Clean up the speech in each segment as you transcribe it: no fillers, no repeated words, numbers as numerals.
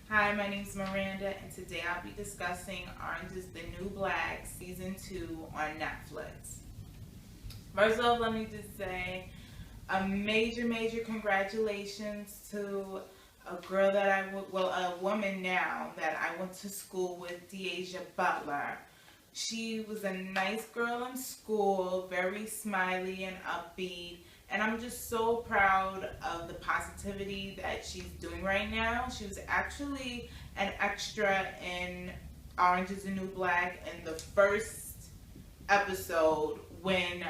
Hi, my name is Miranda, and today I'll be discussing Orange is the New Black Season 2 on Netflix. First off, let me just say a major congratulations to a girl that a woman now that I went to school with, Deasia Butler. She was a nice girl in school, very smiley and upbeat, and I'm just so proud of the positivity that she's doing right now. She was actually an extra in Orange is the New Black in the first episode when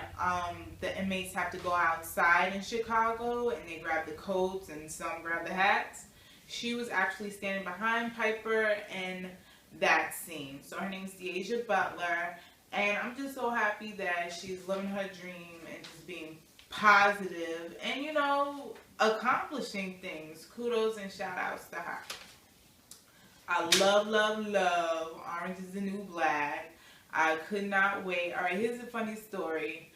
the inmates have to go outside in Chicago and they grab the coats and some grab the hats. She was actually standing behind Piper in that scene. So her name's Deasia Butler, and I'm just so happy that she's living her dream and just being positive and, accomplishing things. Kudos and shout outs to her. I love Orange is the New Black. I could not wait. All right, here's a funny story.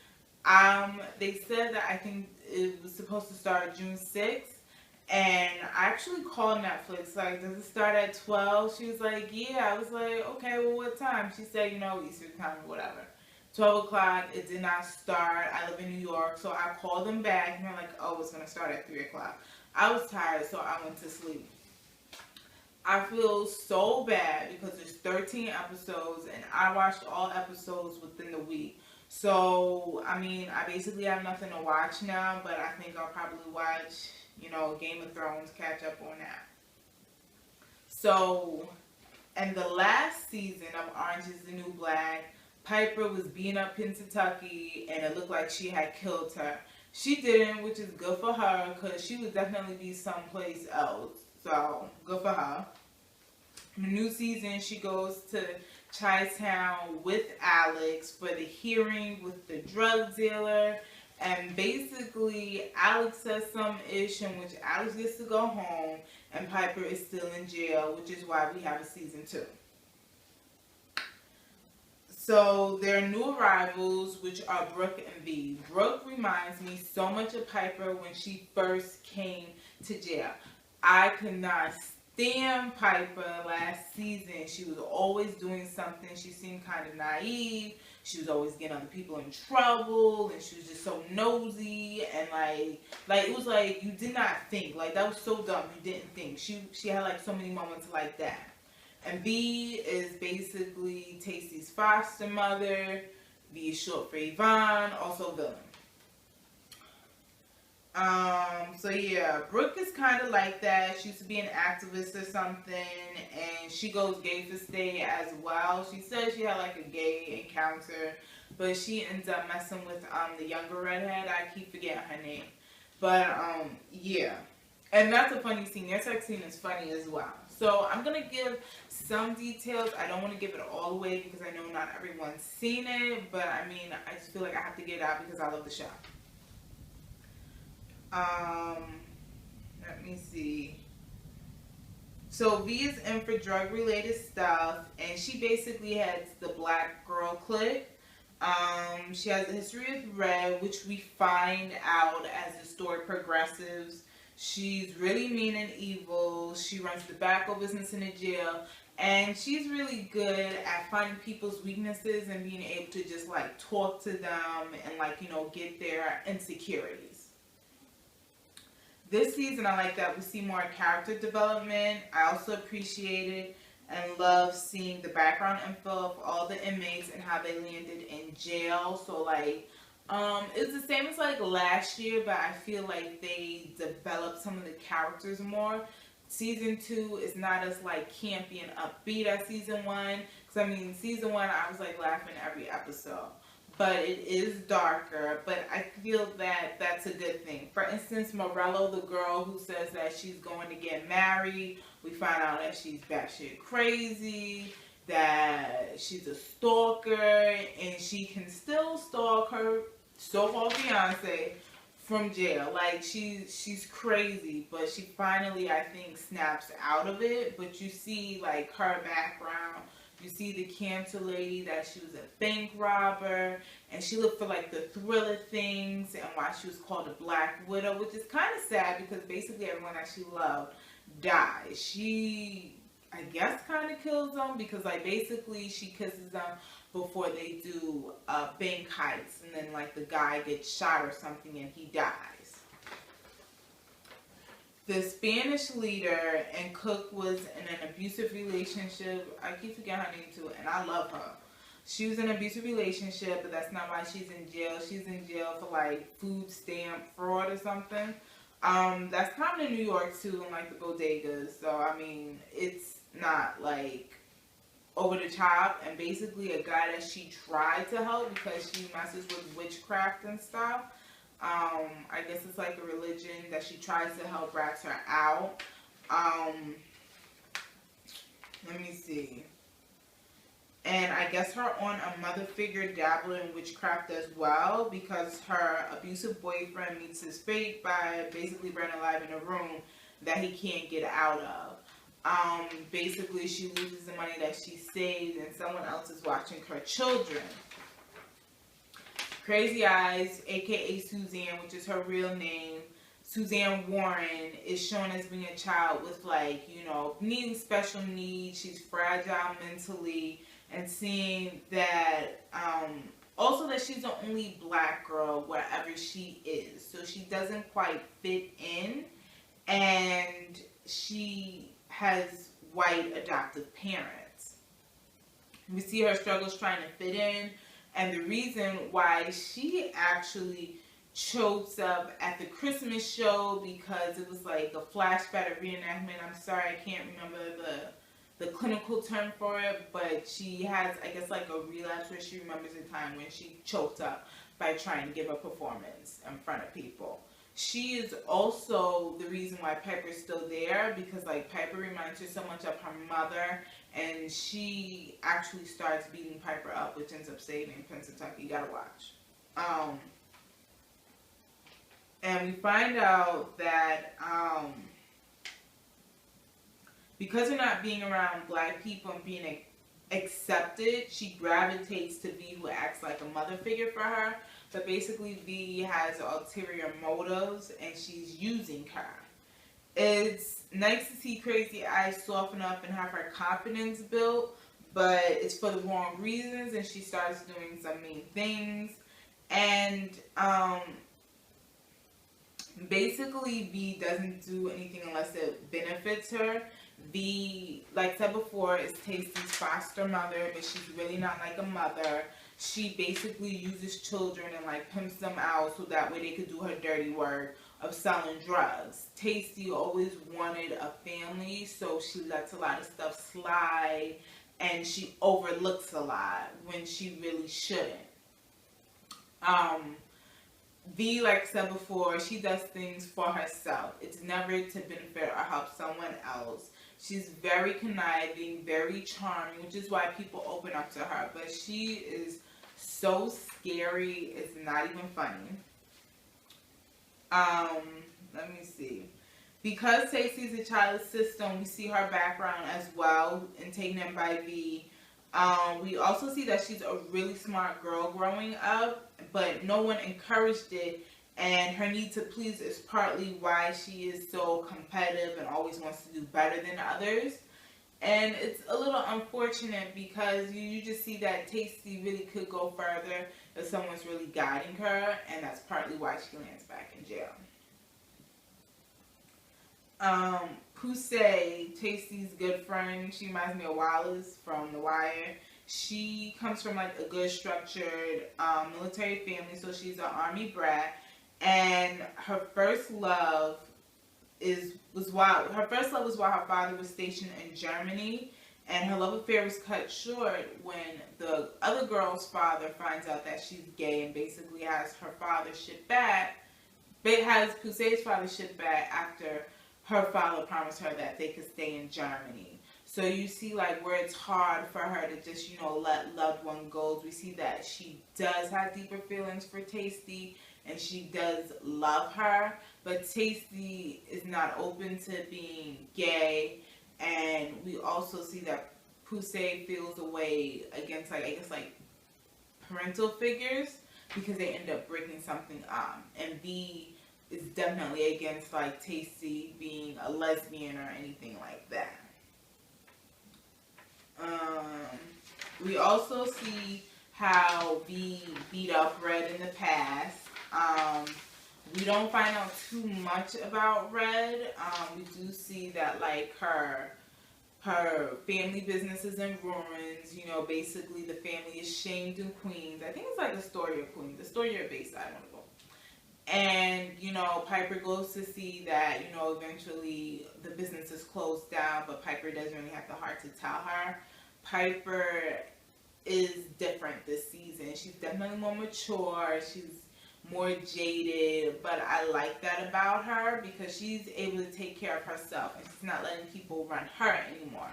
They said that I think it was supposed to start June 6th. And I actually called Netflix, like, does it start at 12? She was like, yeah. I was like, okay, well, what time? She said, Eastern time or whatever. 12 o'clock, it did not start. I live in New York, so I called them back, and they're like, oh, it's going to start at 3 o'clock. I was tired, so I went to sleep. I feel so bad because there's 13 episodes, and I watched all episodes within the week. So, I basically have nothing to watch now, but I think I'll probably watch Game of Thrones, catch up on that. So, in the last season of Orange is the New Black, Piper was beating up Kentucky, and it looked like she had killed her. She didn't, which is good for her, because she would definitely be someplace else. So, good for her. In the new season, she goes to Chi-Town with Alex for the hearing with the drug dealer. And basically, Alex says some ish in which Alex gets to go home and Piper is still in jail, which is why we have a season 2. So there are new arrivals, which are Brooke and V. Brooke reminds me so much of Piper when she first came to jail. I could not stand Piper last season. She was always doing something. She seemed kind of naive. She was always getting other people in trouble, and she was just so nosy, and like it was like you did not think. Like, that was so dumb. You didn't think. She had like so many moments like that. And B is basically Tasty's foster mother. V is short for Yvonne, also villain. So yeah, Brooke is kind of like that. She used to be an activist or something, and she goes gay for stay as well. She says she had like a gay encounter, but she ends up messing with the younger redhead. I keep forgetting her name. But yeah. And that's a funny scene. Their sex scene is funny as well. So I'm gonna give some details. I don't want to give it all away because I know not everyone's seen it, but I just feel like I have to get it out because I love the show. Let me see. So V is in for drug related stuff, and she basically has the black girl clique. She has a history of Red, which we find out as the story progresses. She's really mean and evil. She runs the tobacco business in the jail, and she's really good at finding people's weaknesses and being able to just like talk to them and get their insecurities. This season, I like that we see more character development. I also appreciated and love seeing the background info of all the inmates and how they landed in jail. So, it's the same as last year, but I feel like they developed some of the characters more. Season 2 is not as campy and upbeat as season 1. Because season 1, I was laughing every episode. But it is darker, but I feel that that's a good thing. For instance, Morello, the girl who says that she's going to get married, we find out that she's batshit crazy, that she's a stalker, and she can still stalk her so-called fiance from jail. She's crazy, but she finally, I think, snaps out of it. But you see, her background. You see the cancer lady, that she was a bank robber, and she looked for the thriller things, and why she was called a Black Widow, which is kind of sad because basically everyone that she loved dies. She, I guess, kind of kills them because, like, basically she kisses them before they do bank heists, and then, like, the guy gets shot or something and he dies. The Spanish leader and cook was in an abusive relationship. I keep forgetting her name too, and I love her. She was in an abusive relationship, but that's not why she's in jail. She's in jail for, like, food stamp fraud or something. That's common in New York too, in, like, the bodegas. So, I mean, it's not, like, over the top. And basically a guy that she tried to help because she messes with witchcraft and stuff. I guess it's like a religion that she tries to help rats her out. Let me see. And I guess her on a mother figure dabbled in witchcraft as well, because her abusive boyfriend meets his fate by basically burning alive in a room that he can't get out of. Basically she loses the money that she saved and someone else is watching her children. Crazy Eyes, aka Suzanne, which is her real name, Suzanne Warren, is shown as being a child with, like, you know, needing special needs. She's fragile mentally, and seeing that, also that she's the only black girl wherever she is. So she doesn't quite fit in, and she has white adoptive parents. We see her struggles trying to fit in, and the reason why she actually chokes up at the Christmas show, because it was like a flashback or reenactment. I'm sorry, I can't remember the clinical term for it, but she has, I guess, like a relapse where she remembers a time when she choked up by trying to give a performance in front of people. She is also the reason why Piper's still there, because, like, Piper reminds her so much of her mother, and she actually starts beating Piper up, which ends up saving Prince of Tucky. You gotta watch. And we find out that because of not being around black people and being accepted, she gravitates to V, who acts like a mother figure for her. But basically V has ulterior motives and she's using her. It's nice to see Crazy Eyes soften up and have her confidence built, but it's for the wrong reasons, and she starts doing some mean things. And basically V doesn't do anything unless it benefits her. V, like I said before, is Tasty's foster mother, but she's really not like a mother. She basically uses children and, like, pimps them out so that way they could do her dirty work of selling drugs. Tasty always wanted a family, so she lets a lot of stuff slide, and she overlooks a lot when she really shouldn't. V, like I said before, she does things for herself. It's never to benefit or help someone else. She's very conniving, very charming, which is why people open up to her. But she is so scary, it's not even funny. Let me see. Because Tasty's a child system, we see her background as well, and taken in by V. We also see that she's a really smart girl growing up, but no one encouraged it, and her need to please is partly why she is so competitive and always wants to do better than others. And it's a little unfortunate because you just see that Tasty really could go further if someone's really guiding her, and that's partly why she lands back in jail. Pusey, Tasty's good friend, she reminds me of Wallace from The Wire. She comes from, like, a good structured military family, so she's an army brat, and her first love was while her father was stationed in Germany, and her love affair was cut short when the other girl's father finds out that she's gay and basically has her father shipped back, but has Pusey's father shipped back after her father promised her that they could stay in Germany. So you see, like, where it's hard for her to just, you know, let loved one go. We see that she does have deeper feelings for Tasty, and she does love her, but Tasty is not open to being gay. And we also see that Pusey feels a way against, like, I guess, like, parental figures, because they end up breaking something up. And V is definitely against like Taystee being a lesbian or anything like that. We also see how V beat up Red in the past. We don't find out too much about Red. We do see that like her family business is in ruins. You know, basically the family is shamed in Queens. I think it's like Astoria, Queens. Astoria or Bayside, I want to go. And, you know, Piper goes to see that, you know, eventually the business is closed down, but Piper doesn't really have the heart to tell her. Piper is different this season. She's definitely more mature. She's more jaded, but I like that about her because she's able to take care of herself and she's not letting people run her anymore.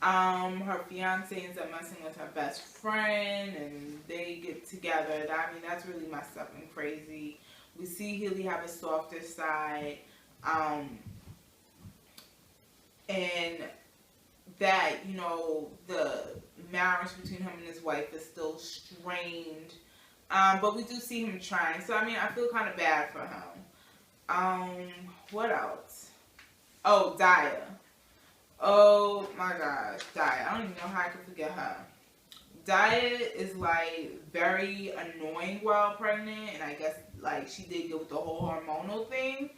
Her fiance ends up messing with her best friend and they get together. I mean, that's really messed up and crazy. We see Healy have a softer side, and that, you know, the marriage between him and his wife is still strained. But we do see him trying. So, I mean, I feel kind of bad for him. What else? Oh, Daya. Oh, my gosh. Daya. I don't even know how I could forget her. Daya is, like, very annoying while pregnant. And I guess, like, she did go with the whole hormonal thing.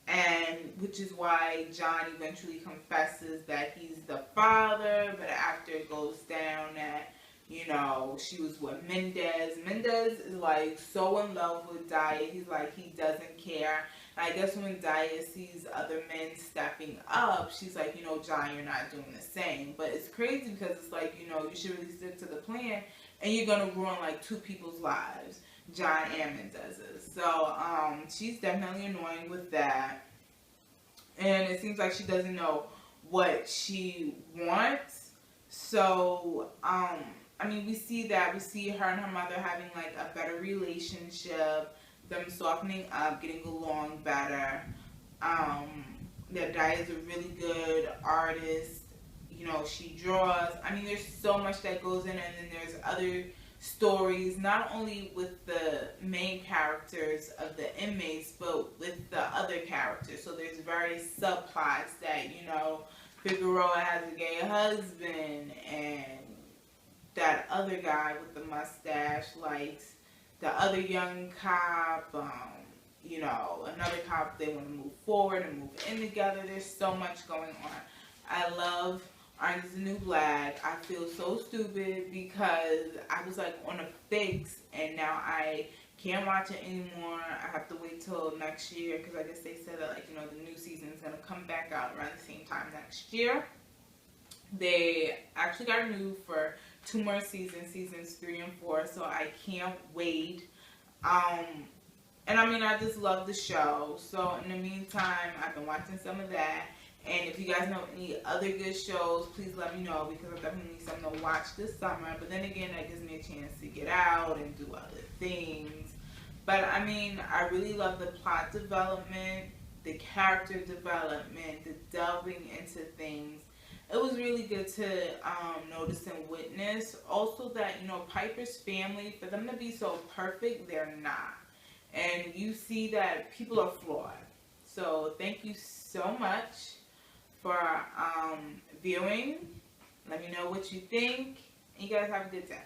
And which is why John eventually confesses that he's the father. But after it goes down that, you know, she was with Mendez. Mendez is like so in love with Daya. He's like, he doesn't care. And I guess when Daya sees other men stepping up, she's like, you know, John, you're not doing the same. But it's crazy because it's like, you know, you should really stick to the plan. And you're going to ruin like two people's lives, John and Mendez's. So she's definitely annoying with that. And it seems like she doesn't know what she wants. So, I mean, we see that. We see her and her mother having, like, a better relationship, them softening up, getting along better. That Daya is a really good artist. You know, she draws. I mean, there's so much that goes in, and then there's other stories, not only with the main characters of the inmates, but with the other characters. So there's various subplots that, you know, Figueroa has a gay husband, and that other guy with the mustache likes the other young cop, you know, another cop, they want to move forward and move in together. There's so much going on. I love Orange is the New Black. I feel so stupid because I was like on a fix and now I can't watch it anymore. I have to wait till next year because I guess they said that, like, you know, the new season is going to come back out around the same time next year. They actually got renewed for 2 more seasons, seasons 3 and 4, so I can't wait. And I mean, I just love the show. So in the meantime, I've been watching some of that. And if you guys know any other good shows, please let me know because I definitely need something to watch this summer. But then again, that gives me a chance to get out and do other things. But I mean, I really love the plot development, the character development, the delving into things. It was really good to notice and witness. Also that, you know, Piper's family, for them to be so perfect, they're not. And you see that people are flawed. So thank you so much for viewing. Let me know what you think. And you guys have a good day.